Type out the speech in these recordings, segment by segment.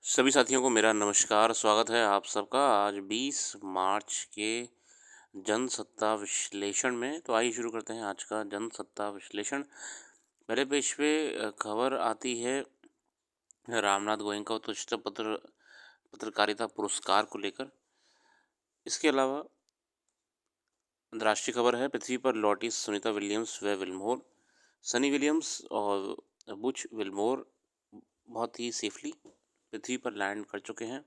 सभी साथियों को मेरा नमस्कार, स्वागत है आप सबका आज 20 मार्च के जनसत्ता विश्लेषण में। तो आइए शुरू करते हैं आज का जनसत्ता विश्लेषण। पहले पेज पे खबर आती है रामनाथ गोयनका उत्कृष्ट पत्रकारिता पुरस्कार को लेकर। इसके अलावा अंतर्राष्ट्रीय खबर है पृथ्वी पर लौटी सुनीता विलियम्स व विल्मोर। सनी विलियम्स और बुच विल्मोर बहुत ही सेफली पृथ्वी पर लैंड कर चुके हैं।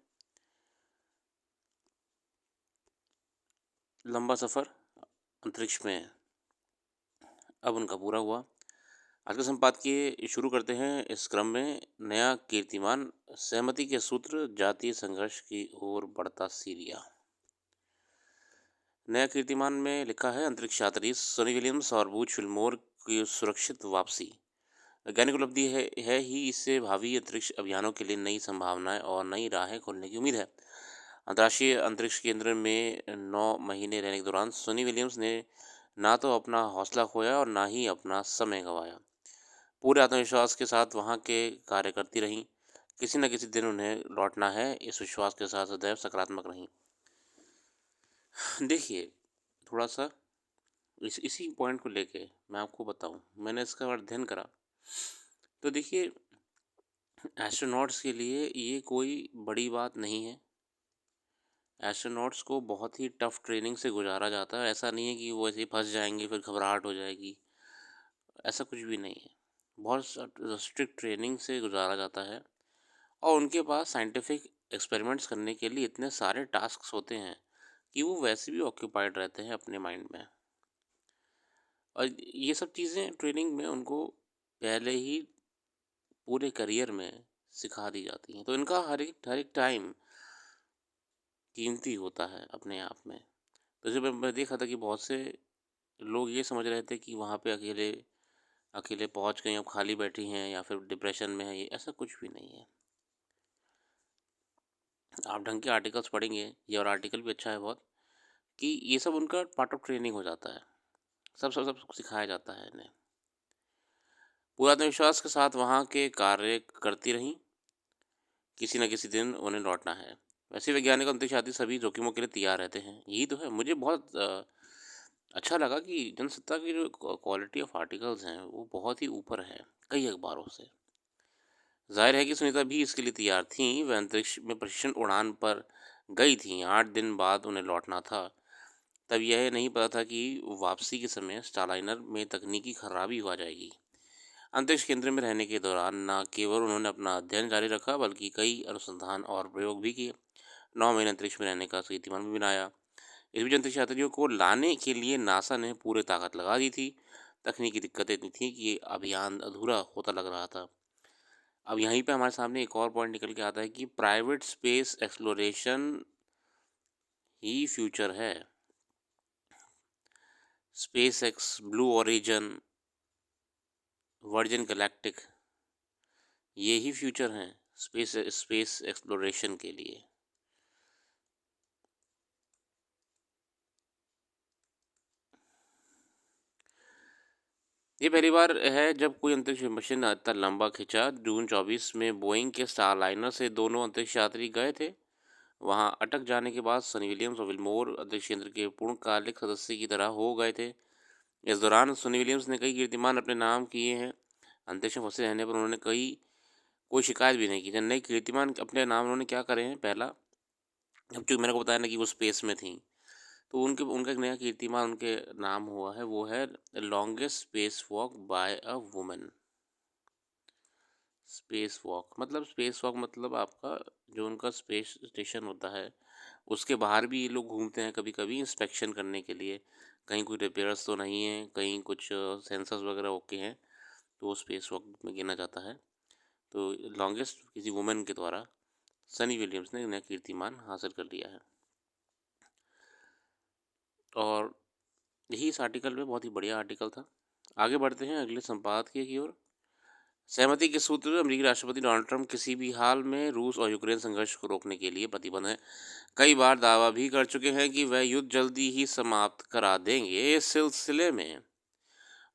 लंबा सफ़र अंतरिक्ष में अब उनका पूरा हुआ। आज का संपादकीय शुरू करते हैं इस क्रम में। नया कीर्तिमान, सहमति के सूत्र, जातीय संघर्ष की ओर बढ़ता सीरिया। नया कीर्तिमान में लिखा है अंतरिक्ष यात्री सनी विलियम्स और बूच विल्मोर की सुरक्षित वापसी वैज्ञानिक उपलब्धि है ही इससे भावी अंतरिक्ष अभियानों के लिए नई संभावनाएं और नई राहें खोलने की उम्मीद है। अंतर्राष्ट्रीय अंतरिक्ष केंद्र में 9 महीने रहने के दौरान सनी विलियम्स ने ना तो अपना हौसला खोया और ना ही अपना समय गंवाया। पूरे आत्मविश्वास के साथ वहाँ के कार्य करती रहीं। किसी न किसी दिन उन्हें लौटना है, इस विश्वास के साथ सदैव सकारात्मक रहीं। देखिए, थोड़ा सा इसी पॉइंट को लेके मैं आपको बताऊं, मैंने इसका अध्ययन करा। तो देखिए, एस्ट्रोनॉट्स के लिए ये कोई बड़ी बात नहीं है। एस्ट्रोनॉट्स को बहुत ही टफ ट्रेनिंग से गुजारा जाता है। ऐसा नहीं है कि वो ऐसे ही फंस जाएंगे फिर घबराहट हो जाएगी, ऐसा कुछ भी नहीं है। बहुत स्ट्रिक्ट ट्रेनिंग से गुजारा जाता है और उनके पास साइंटिफिक एक्सपेरिमेंट्स करने के लिए इतने सारे टास्क्स होते हैं कि वो वैसे भी ऑक्यूपाइड रहते हैं अपने माइंड में। और ये सब चीज़ें ट्रेनिंग में उनको पहले ही पूरे करियर में सिखा दी जाती हैं। तो इनका हर एक टाइम कीमती होता है अपने आप में। तो जब मैं देखा था कि बहुत से लोग ये समझ रहे थे कि वहाँ पे अकेले अकेले पहुँच गए, अब खाली बैठी हैं या फिर डिप्रेशन में है, ये ऐसा कुछ भी नहीं है। आप ढंग के आर्टिकल्स पढ़ेंगे, ये और आर्टिकल भी अच्छा है बहुत, कि ये सब उनका पार्ट ऑफ ट्रेनिंग हो जाता है। सब सब सब सिखाया जाता है इन्हें। पूरा आत्मविश्वास के साथ वहाँ के कार्य करती रहीं। किसी न किसी दिन उन्हें लौटना है। वैसे वैज्ञानिक और अंतरिक्ष यात्री सभी जोखिमों के लिए तैयार रहते हैं। यही तो है। मुझे बहुत अच्छा लगा कि जनसत्ता की जो क्वालिटी ऑफ आर्टिकल्स हैं वो बहुत ही ऊपर है कई अखबारों से। जाहिर है कि सुनीता भी इसके लिए तैयार थीं। वह अंतरिक्ष में प्रशिक्षण उड़ान पर गई थीं। 8 दिन बाद उन्हें लौटना था। तब यह नहीं पता था कि वापसी के समय स्टारलाइनर में तकनीकी खराबी हो जाएगी। अंतरिक्ष केंद्र में रहने के दौरान न केवल उन्होंने अपना अध्ययन जारी रखा बल्कि कई अनुसंधान और प्रयोग भी किए। 9 महीने अंतरिक्ष में रहने का कीर्तिमान भी बनाया। इस बीच अंतरिक्ष यात्रियों को लाने के लिए नासा ने पूरी ताकत लगा दी थी। तकनीकी दिक्कतें इतनी थी कि ये अभियान अधूरा होता लग रहा था। अब यहीं पे हमारे सामने एक और पॉइंट निकल के आता है कि प्राइवेट स्पेस एक्सप्लोरेशन ही फ्यूचर है। Space x, blue origin, virgin galactic, ये ही फ्यूचर हैं स्पेस स्पेस एक्सप्लोरेशन के लिए। ये पहली बार है जब कोई अंतरिक्ष मिशन इतना लंबा खिंचा। जून 24 में बोइंग के स्टारलाइनर से दोनों अंतरिक्ष यात्री गए थे। वहां अटक जाने के बाद सनी विलियम्स और विल्मोर अंतरिक्ष केंद्र के पूर्णकालिक सदस्य की तरह हो गए थे। इस दौरान सनी विलियम्स ने कई कीर्तिमान अपने नाम किए हैं। अंतरिक्ष में फंसे रहने पर उन्होंने कोई शिकायत भी नहीं की। नए कीर्तिमान अपने नाम उन्होंने क्या करे हैं? पहला, अब जो मैंने को बताया ना कि वो स्पेस में थी, तो उनका एक नया कीर्तिमान उनके नाम हुआ है, वो है longest space walk bye a woman. Space walk मतलब आपका जो उनका स्पेस स्टेशन होता है उसके बाहर भी ये लोग घूमते हैं कभी कभी इंस्पेक्शन करने के लिए। कहीं कोई रिपेयर्स तो नहीं है, कहीं कुछ सेंसर्स वगैरह ओके हैं, तो वो स्पेस वॉक में गिना जाता है। तो लॉन्गेस्ट किसी वुमेन के द्वारा सनी विलियम्स ने नया कीर्तिमान हासिल कर लिया है। और यही इस आर्टिकल में बहुत ही बढ़िया आर्टिकल था। आगे बढ़ते हैं अगले संपादकीय की ओर। सहमति के सूत्र, अमेरिकी राष्ट्रपति डोनाल्ड ट्रंप किसी भी हाल में रूस और यूक्रेन संघर्ष को रोकने के लिए प्रतिबद्ध हैं। कई बार दावा भी कर चुके हैं कि वह युद्ध जल्दी ही समाप्त करा देंगे। इस सिलसिले में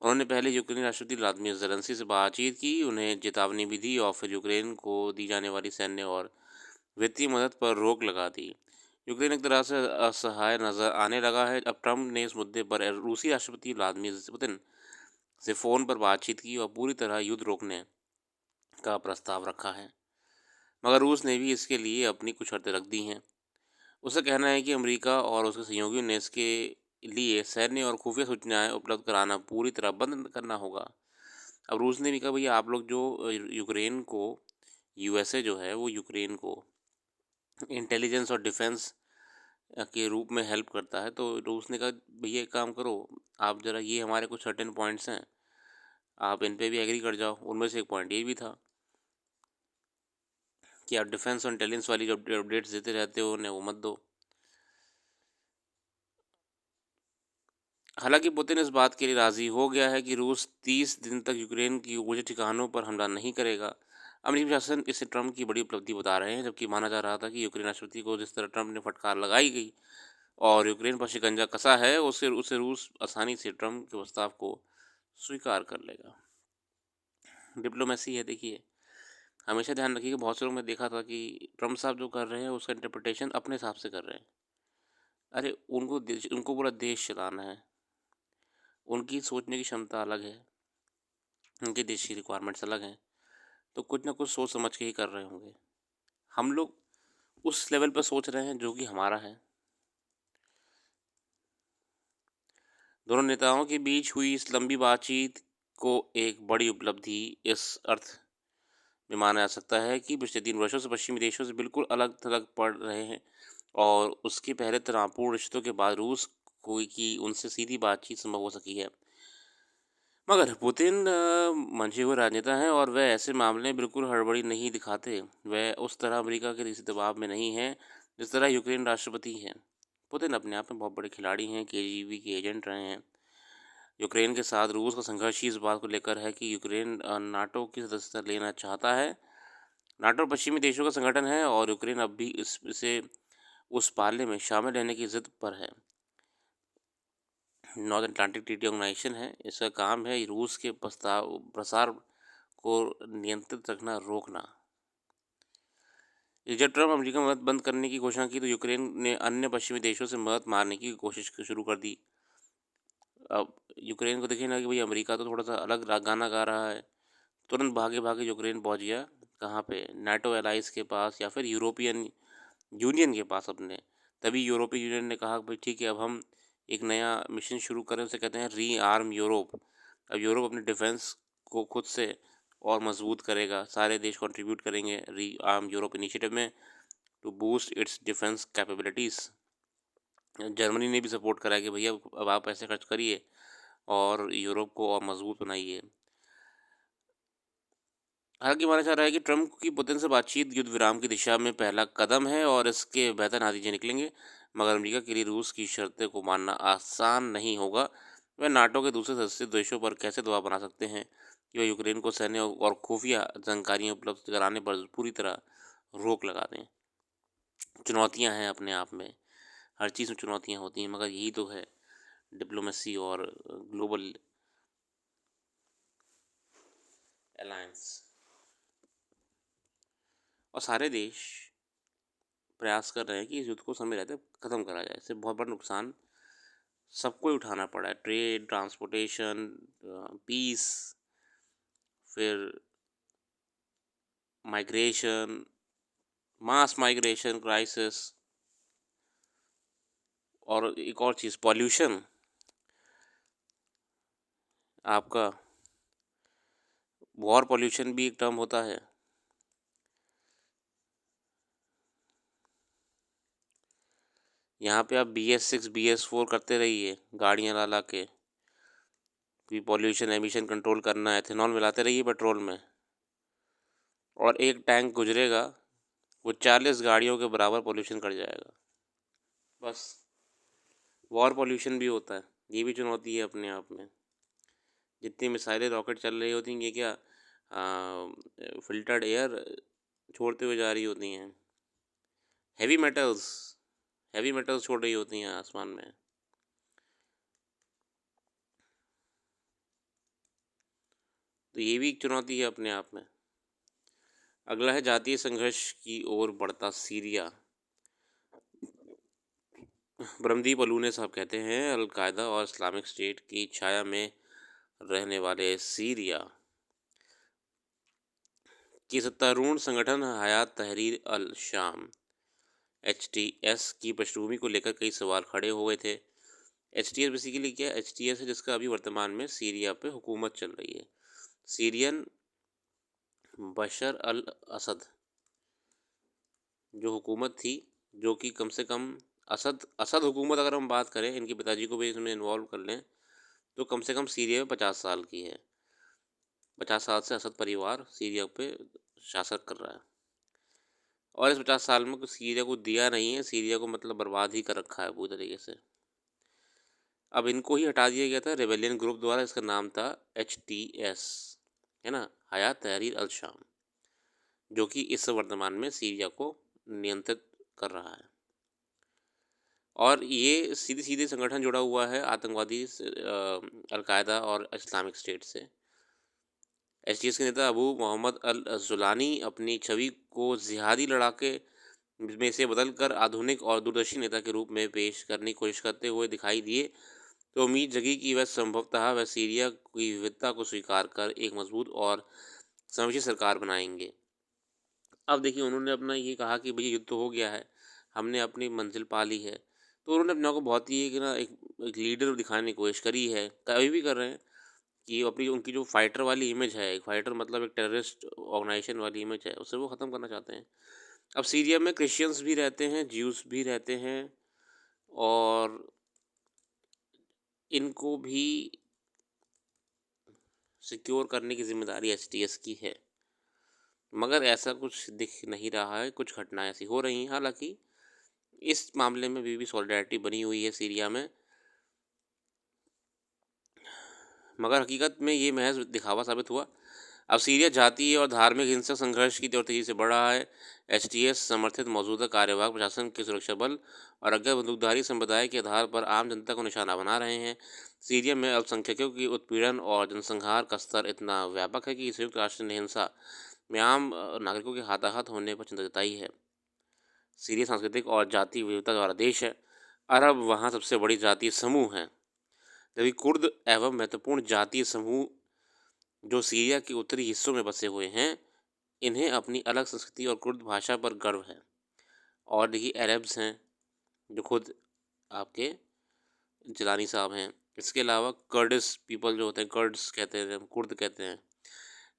उन्होंने पहले यूक्रेनी राष्ट्रपति व्लादिमीर ज़ेलेंस्की से बातचीत की, उन्हें चेतावनी भी दी और फिर यूक्रेन को दी जाने वाली सैन्य और वित्तीय मदद पर रोक लगा दी। यूक्रेन एक तरह से असहाय नज़र आने लगा है। अब ट्रंप ने इस मुद्दे पर रूसी राष्ट्रपति व्लादिमीर पुतिन से फ़ोन पर बातचीत की और पूरी तरह युद्ध रोकने का प्रस्ताव रखा है। मगर रूस ने भी इसके लिए अपनी कुछ शर्तें रख दी हैं। उसका कहना है कि अमेरिका और उसके सहयोगियों ने इसके लिए सैन्य और खुफिया सूचनाएं उपलब्ध कराना पूरी तरह बंद करना होगा। अब रूस ने भी कहा भैया आप लोग जो यूक्रेन को यूएसए जो है वो यूक्रेन को इंटेलिजेंस और डिफेंस के रूप में हेल्प करता है, तो रूस ने कहा भैया एक काम करो, आप ज़रा ये हमारे कुछ सर्टेन पॉइंट्स हैं, आप इन पे भी एग्री कर जाओ। उनमें से एक पॉइंट ये भी था कि आप डिफेंस और इंटेलिजेंस वाली जो अपडेट्स देते रहते हो उन्हें वो मत दो। हालांकि पुतिन इस बात के लिए राज़ी हो गया है कि रूस 30 दिन तक यूक्रेन की ऊर्जा ठिकानों पर हमला नहीं करेगा। अमेरिकी प्रशासन इसे ट्रंप की बड़ी उपलब्धि बता रहे हैं, जबकि माना जा रहा था कि यूक्रेन राष्ट्रपति को जिस तरह ट्रंप ने फटकार लगाई गई और यूक्रेन पर शिकंजा कसा है, उससे उसे रूस आसानी से ट्रंप के प्रस्ताव को स्वीकार कर लेगा। डिप्लोमेसी है देखिए, हमेशा ध्यान रखिएगा, बहुत से लोग मैं देखा था कि ट्रंप साहब जो कर रहे हैं उसका इंटरप्रिटेशन अपने हिसाब से कर रहे हैं। अरे उनको पूरा देश चलाना है, उनकी सोचने की क्षमता अलग है, उनके देश की रिक्वायरमेंट्स अलग हैं, तो कुछ ना कुछ सोच समझ के ही कर रहे होंगे। हम लोग उस लेवल पर सोच रहे हैं जो कि हमारा है। दोनों नेताओं के बीच हुई इस लंबी बातचीत को एक बड़ी उपलब्धि इस अर्थ में माना जा सकता है कि पिछले 3 वर्षों से पश्चिमी देशों से बिल्कुल अलग थलग पड़ रहे हैं और उसके पहले तनावपूर्ण रिश्तों के बाद रूस कोई की उनसे सीधी बातचीत संभव हो सकी है। मगर पुतिन मंझे हुए राजनेता हैं और वह ऐसे मामले में बिल्कुल हड़बड़ी नहीं दिखाते। वह उस तरह अमेरिका के किसी दबाव में नहीं है जिस तरह यूक्रेन राष्ट्रपति हैं। पुतिन अपने आप में बहुत बड़े खिलाड़ी हैं, केजीबी के एजेंट रहे हैं। यूक्रेन के साथ रूस का संघर्ष ही इस बात को लेकर है कि यूक्रेन नाटो की सदस्यता लेना चाहता है। नाटो पश्चिमी देशों का संगठन है और यूक्रेन अब भी इसे उस पाले में शामिल रहने की जिद पर है। नॉर्थ अटलांटिक ट्रीटी ऑर्गेनाइजेशन है, इसका काम है रूस के प्रसार को नियंत्रित रखना, रोकना। जब ट्रंप अमेरिका मदद बंद करने की घोषणा की तो यूक्रेन ने अन्य पश्चिमी देशों से मदद मारने की कोशिश शुरू कर दी। अब यूक्रेन को देखिए ना कि भाई अमेरिका तो थोड़ा सा अलग गाना गा रहा है, तुरंत भागे भागे यूक्रेन पहुंच गया कहाँ पे, नाटो एलाइज के पास या फिर यूरोपियन यूनियन के पास अपने। तभी यूरोपीय यूनियन ने कहा भाई ठीक है, अब हम एक नया मिशन शुरू करें, उसे कहते हैं री आर्म यूरोप। अब यूरोप अपने डिफेंस को खुद से और मजबूत करेगा, सारे देश कंट्रीब्यूट करेंगे री आर्म यूरोप इनिशिएटिव में to boost its defence capabilities. Germany ने भी सपोर्ट करा कि भैया अब आप पैसे खर्च करिए और यूरोप को और मजबूत बनाइए। हालांकि माना जा रहा है कि ट्रंप की पुतिन से बातचीत युद्ध विराम की दिशा में पहला कदम है और इसके बेहतर नतीजे निकलेंगे। मगर अमेरिका के लिए रूस की शर्तें को मानना आसान नहीं होगा। वह नाटो के दूसरे सदस्य देशों पर कैसे दबाव बना सकते हैं कि वह यूक्रेन को सैन्य और खुफिया जानकारियां उपलब्ध कराने पर पूरी तरह रोक लगा दें। चुनौतियां हैं अपने आप में, हर चीज़ में चुनौतियां होती हैं, मगर यही तो है डिप्लोमेसी और ग्लोबल अलायंस। और सारे देश प्रयास कर रहे हैं कि इस युद्ध को समय रहते ख़त्म करा जाए। इससे बहुत बड़ा नुकसान सबको ही उठाना पड़ा है, ट्रेड, ट्रांसपोर्टेशन, पीस, फिर माइग्रेशन, मास माइग्रेशन क्राइसिस, और एक और चीज़ पॉल्यूशन। आपका वॉर पॉल्यूशन भी एक टर्म होता है। यहाँ पे आप BS6 BS4 करते रहिए गाड़ियाँ ला ला के, कि पॉल्यूशन एमिशन कंट्रोल करना है, एथेनॉल मिलाते रहिए पेट्रोल में, और एक टैंक गुजरेगा वो 40 गाड़ियों के बराबर पॉल्यूशन कर जाएगा। बस वॉर पॉल्यूशन भी होता है, ये भी चुनौती है अपने आप में। जितनी मिसाइलें रॉकेट चल रही होती हैं ये क्या फिल्टर्ड एयर छोड़ते हुए जा रही होती हैं, हैवी मेटल्स हैवी मेटल्स छोड़ रही होती हैं आसमान में। तो ये भी एक चुनौती है अपने आप में। अगला है जातीय संघर्ष की ओर बढ़ता सीरिया। ब्रह्मदीप अलूने साहब कहते हैं अलकायदा और इस्लामिक स्टेट की छाया में रहने वाले सीरिया की सत्तारूढ़ संगठन हयात तहरीर अल शाम HTS की पृष्ठभूमि को लेकर कई सवाल खड़े हो गए थे। HTS बेसिकली क्या है? HTS है जिसका अभी वर्तमान में सीरिया पे हुकूमत चल रही है। सीरियन बशर अल असद जो हुकूमत थी, जो कि कम से कम असद असद हुकूमत अगर हम बात करें, इनके पिताजी को भी इसमें इन्वॉल्व कर लें, तो कम से कम सीरिया में 50 साल की है। 50 साल से असद परिवार सीरिया पे शासन कर रहा है और इस 50 साल में कुछ सीरिया को दिया नहीं है। सीरिया को मतलब बर्बाद ही कर रखा है पूरी तरीके से। अब इनको ही हटा दिया गया था रेबेलियन ग्रुप द्वारा। इसका नाम था HTS, है ना, हयात तहरीर अल शाम, जो कि इस वर्तमान में सीरिया को नियंत्रित कर रहा है। और ये सीधे सीधे संगठन जुड़ा हुआ है आतंकवादी अलकायदा और इस्लामिक स्टेट से। HTS के नेता अबू मोहम्मद अल जुलानी अपनी छवि को जिहादी लड़ाके में से बदलकर आधुनिक और दूरदर्शी नेता के रूप में पेश करने की कोशिश करते हुए दिखाई दिए, तो उम्मीद जगी कि वह संभवतः वह सीरिया की विविधता को स्वीकार कर एक मजबूत और समावेशी सरकार बनाएंगे। अब देखिए, उन्होंने अपना ये कहा कि भई युद्ध तो हो गया है, हमने अपनी मंजिल पा ली है, तो उन्होंने अपने आप को बहुत ही एक ना एक लीडर दिखाने की कोशिश करी है, अभी भी कर रहे हैं कि अपनी उनकी जो फाइटर वाली इमेज है, एक फाइटर मतलब एक टेररिस्ट ऑर्गेनाइजेशन वाली इमेज है, उसे वो ख़त्म करना चाहते हैं। अब सीरिया में क्रिश्चियंस भी रहते हैं, ज्यूस भी रहते हैं और इनको भी सिक्योर करने की ज़िम्मेदारी HTS की है। मगर ऐसा कुछ दिख नहीं रहा है, कुछ घटनाएं ऐसी हो रही हैं। हालांकि इस मामले में भी सॉलिडारिटी बनी हुई है सीरिया में, मगर हकीकत में ये महज दिखावा साबित हुआ। अब सीरिया जातीय और धार्मिक हिंसक संघर्ष की ओर तेजी से बढ़ रहा है। HTS समर्थित मौजूदा कार्यवाहक प्रशासन के सुरक्षा बल और अज्ञात बंदूकधारी संप्रदाय के आधार पर आम जनता को निशाना बना रहे हैं। सीरिया में अल्पसंख्यकों की उत्पीड़न और जनसंहार का स्तर इतना व्यापक है कि संयुक्त राष्ट्र ने हिंसा में आम नागरिकों के हाथाहाथ होने पर चिंता जताई है। सीरिया सांस्कृतिक और जातीय विविधता वाला देश है। अरब वहाँ सबसे बड़ी जातीय समूह हैं, जबकि कुर्द एवं महत्वपूर्ण जातीय समूह जो सीरिया के उत्तरी हिस्सों में बसे हुए हैं, इन्हें अपनी अलग संस्कृति और कुर्द भाषा पर गर्व है। और देखिए, अरब्स हैं जो खुद आपके जिलानी साहब हैं। इसके अलावा कर्डिश पीपल जो होते हैं, कर्ड्स कहते हैं, कुर्द कहते हैं,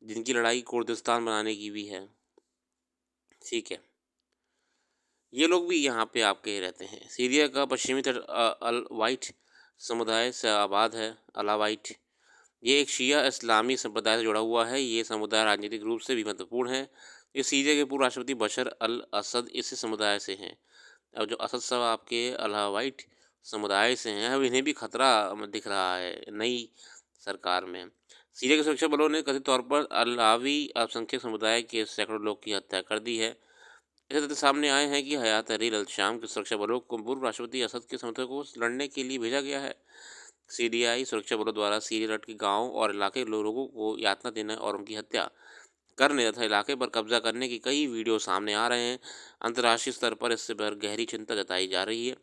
जिनकी लड़ाई कुर्दिस्तान बनाने की भी है। ठीक है, ये लोग भी यहाँ पे आपके रहते हैं। सीरिया का पश्चिमी तट अल वाइट समुदाय से आबाद है। अलावाइट ये एक शिया इस्लामी संप्रदाय से जुड़ा हुआ है। ये समुदाय राजनीतिक रूप से भी महत्वपूर्ण है। ये सीरिया के पूर्व राष्ट्रपति बशर अल असद इसी समुदाय से हैं। अब जो असद साहब आपके अलावाइट समुदाय से हैं, अब इन्हें भी खतरा दिख रहा है नई सरकार में। सीरिया के सुरक्षा बलों ने कथित तौर पर अलावी अल्पसंख्यक समुदाय के सैकड़ों लोग की हत्या कर दी है। ऐसे तथ्य सामने आए हैं कि हयात तहरीर अल शाम के सुरक्षा बलों को पूर्व राष्ट्रपति असद के समर्थकों को लड़ने के लिए भेजा गया है। सीरियाई सुरक्षा बलों द्वारा सीरिया तट के गाँव और इलाके लोगों को यातना देने और उनकी हत्या करने तथा इलाके पर कब्जा करने की कई वीडियो सामने आ रहे हैं। अंतर्राष्ट्रीय स्तर पर इससे पर गहरी चिंता जताई जा रही है।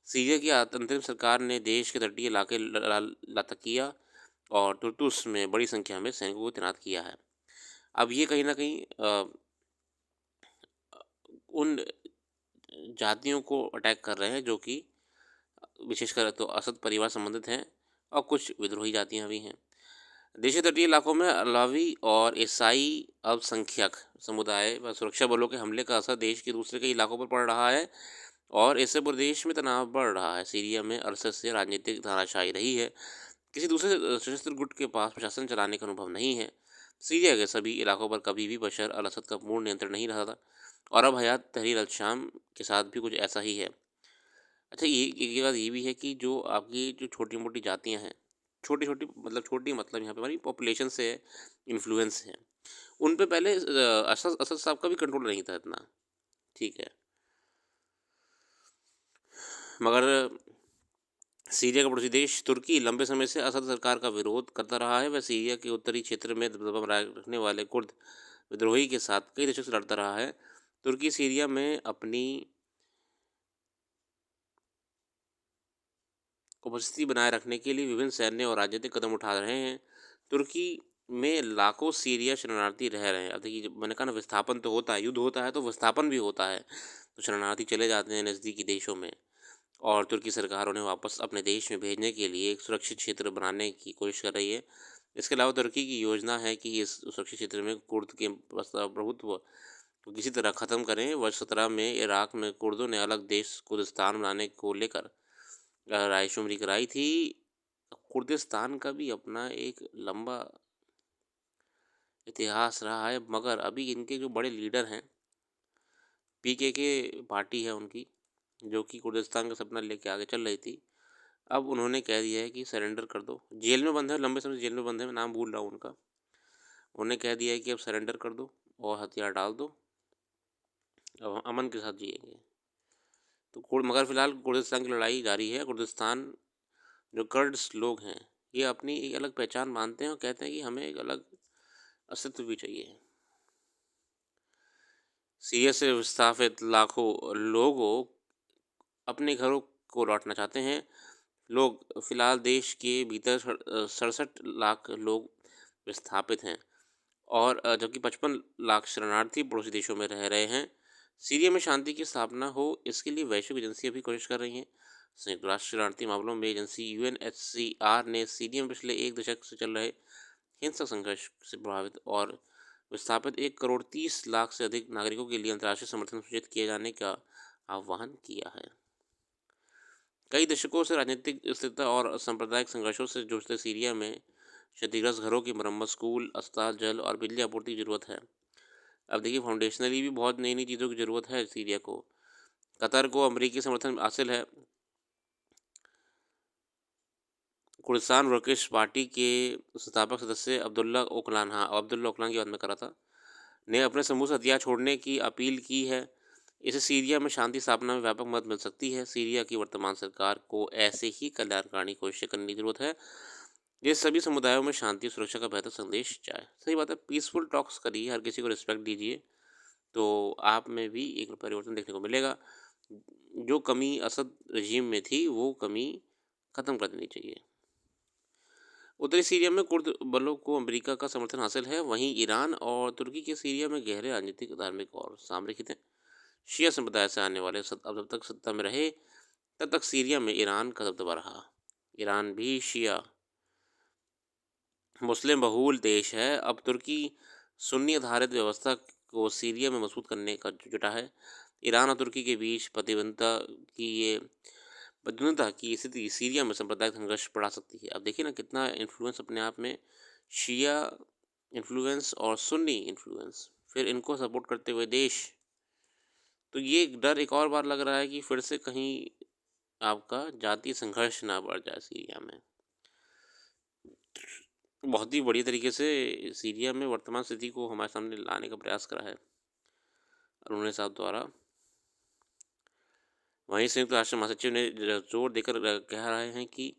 सीरिया की अंतरिम सरकार ने देश के तटीय इलाके लाताकिया और तुर्तुस में बड़ी संख्या में सैनिकों को तैनात किया है। अब ये कहीं ना कहीं उन जातियों को अटैक कर रहे हैं जो कि विशेषकर तो असद परिवार संबंधित हैं और कुछ विद्रोही जातियां भी हैं। देशी तटीय इलाकों में अलावी और ईसाई अल्पसंख्यक समुदाय व सुरक्षा बलों के हमले का असर देश के दूसरे कई इलाकों पर पड़ रहा है और इससे प्रदेश में तनाव बढ़ रहा है। सीरिया में अरसे से राजनीतिक धाराशाही रही है। किसी दूसरे सशस्त्र गुट के पास प्रशासन चलाने का अनुभव नहीं है। सीरिया के सभी इलाकों पर कभी भी बशर अल असद का पूर्ण नियंत्रण नहीं रहा था और अब हयात तहरीर अल शाम के साथ भी कुछ ऐसा ही है। अच्छा, ये बात ये भी है कि जो आपकी जो छोटी मोटी जातियां हैं, छोटी छोटी मतलब यहाँ पे हमारी पॉपुलेशन से इन्फ्लुएंस है, उन पे पहले असद असद साहब का भी कंट्रोल नहीं था इतना। ठीक है, मगर सीरिया का पड़ोसी देश तुर्की लंबे समय से असद सरकार का विरोध करता रहा है। वह सीरिया के उत्तरी क्षेत्र में दबदबा बनाए रखने वाले कुर्द विद्रोही के साथ कई दशक से लड़ता रहा है। तुर्की सीरिया में अपनी उपस्थिति बनाए रखने के लिए विभिन्न सैन्य और राजनीतिक कदम उठा रहे हैं। तुर्की में लाखों सीरिया शरणार्थी रह रहे हैं। अब देखिए, जब मैंने कहा ना, विस्थापन तो होता है, युद्ध होता है तो विस्थापन भी होता है। तो शरणार्थी चले जाते हैं नज़दीकी देशों में, और तुर्की सरकार उन्हें वापस अपने देश में भेजने के लिए एक सुरक्षित क्षेत्र बनाने की कोशिश कर रही है। इसके अलावा तुर्की की योजना है कि इस सुरक्षित क्षेत्र में कुर्द के प्रभुत्व को किसी तरह ख़त्म करें। वर्ष 17 में इराक में कुर्दों ने अलग देश कुर्दिस्तान बनाने को लेकर रायशुमारी कराई थी। कुर्दिस्तान का भी अपना एक लंबा इतिहास रहा है, मगर अभी इनके जो बड़े लीडर हैं, पीकेके पार्टी है उनकी, जो कि कुर्दिस्तान का सपना लेके आगे चल रही थी, अब उन्होंने कह दिया है कि सरेंडर कर दो। जेल में बंद है, लंबे समय से जेल में बंद है, मैं नाम भूल रहा हूँ उनका। उन्होंने कह दिया है कि अब सरेंडर कर दो और हथियार डाल दो, अब हम अमन के साथ जिएंगे। तो मगर फिलहाल कुर्दिस्तान की लड़ाई जारी है। कुर्दिस्तान जो कर्ड्स लोग हैं, ये अपनी एक अलग पहचान मानते हैं और कहते हैं कि हमें एक अलग अस्तित्व भी चाहिए। सीरिया से विस्थापित लाखों लोगों अपने घरों को लौटना चाहते हैं। लोग फिलहाल देश के भीतर 67 लाख लोग विस्थापित हैं, और जबकि 55 लाख शरणार्थी पड़ोसी देशों में रह रहे हैं। सीरिया में शांति की स्थापना हो, इसके लिए वैश्विक एजेंसियां भी कोशिश कर रही हैं। संयुक्त राष्ट्र शरणार्थी मामलों में एजेंसी यूएनएचसीआर ने सीरिया में पिछले एक दशक से चल रहे हिंसक संघर्ष से प्रभावित और विस्थापित 1 करोड़ 30 लाख से अधिक नागरिकों के लिए अंतर्राष्ट्रीय समर्थन सुनिश्चित किए जाने का आह्वान किया है। कई दशकों से राजनीतिक स्थिरता और सांप्रदायिक संघर्षों से जूझते सीरिया में क्षतिग्रस्त घरों की मरम्मत, स्कूल, अस्पताल, जल और बिजली आपूर्ति की जरूरत है। अब देखिए, फाउंडेशनली भी बहुत नई नई चीज़ों की ज़रूरत है सीरिया को। कतर को अमेरिकी समर्थन हासिल है। कुर्दिस्तान वर्कर्स पार्टी के संस्थापक सदस्य अब्दुल्ला ओकलान, हाँ, अब्दुल्ला ओकलान की बात मैं कर रहा था, ने अपने समूह से हथियार छोड़ने की अपील की है। इसे सीरिया में शांति स्थापना में व्यापक मदद मिल सकती है। सीरिया की वर्तमान सरकार को ऐसे ही कल्याणकारी कोशिशें करने की जरूरत है, ये सभी समुदायों में शांति और सुरक्षा का बेहतर संदेश जाए। सही बात है, पीसफुल टॉक्स करिए, हर किसी को रिस्पेक्ट दीजिए, तो आप में भी एक परिवर्तन देखने को मिलेगा। जो कमी असद रजीम में थी, वो कमी ख़त्म कर देनी चाहिए। उत्तरी सीरिया में कुर्द बलों को अमेरिका का समर्थन हासिल है। वहीं ईरान और तुर्की के सीरिया में गहरे राजनीतिक, धार्मिक और सामरिक हित हैं। शिया संप्रदाय से आने वाले अब जब तक सत्ता में रहे, तब तक सीरिया में ईरान का दबदबा रहा। ईरान भी शिया मुस्लिम बहुल देश है। अब तुर्की सुन्नी आधारित व्यवस्था को सीरिया में मजबूत करने का जुटा है। ईरान और तुर्की के बीच प्रतिद्वंद्विता की स्थिति सीरिया में सांप्रदायिक संघर्ष बढ़ा सकती है। अब देखिए ना, कितना इन्फ्लुएंस अपने आप में, शिया इन्फ्लुएंस और सुन्नी इन्फ्लुएंस, फिर इनको सपोर्ट करते हुए देश। तो ये डर एक और बार लग रहा है कि फिर से कहीं आपका जातीय संघर्ष ना बढ़ जाए सीरिया में। बहुत ही बढ़िया तरीके से सीरिया में वर्तमान स्थिति को हमारे सामने लाने का प्रयास करा है अरुण साहब द्वारा। वहीं संयुक्त राष्ट्र महासचिव ने जोर देकर कह रहे हैं कि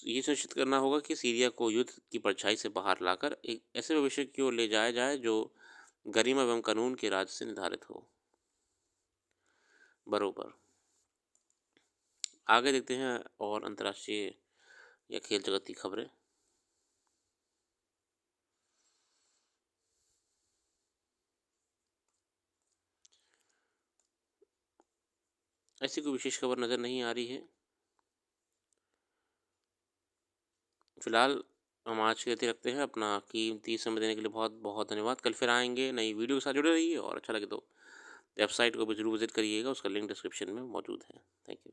ये सुनिश्चित करना होगा कि सीरिया को युद्ध की परछाई से बाहर लाकर एक ऐसे भविष्य की ओर ले जाया जाए जो गरिमा एवं कानून के राज से निर्धारित हो। बरोबर। आगे देखते हैं और अंतर्राष्ट्रीय या खेल जगत की खबरें। ऐसी कोई विशेष खबर नज़र नहीं आ रही है फिलहाल। हम आज के लिए रखते हैं। अपना कीमती समय देने के लिए बहुत बहुत धन्यवाद। कल फिर आएंगे नई वीडियो के साथ। जुड़े रहिए, और अच्छा लगे तो वेबसाइट को भी जरूर विजिट करिएगा, उसका लिंक डिस्क्रिप्शन में मौजूद है। Thank you.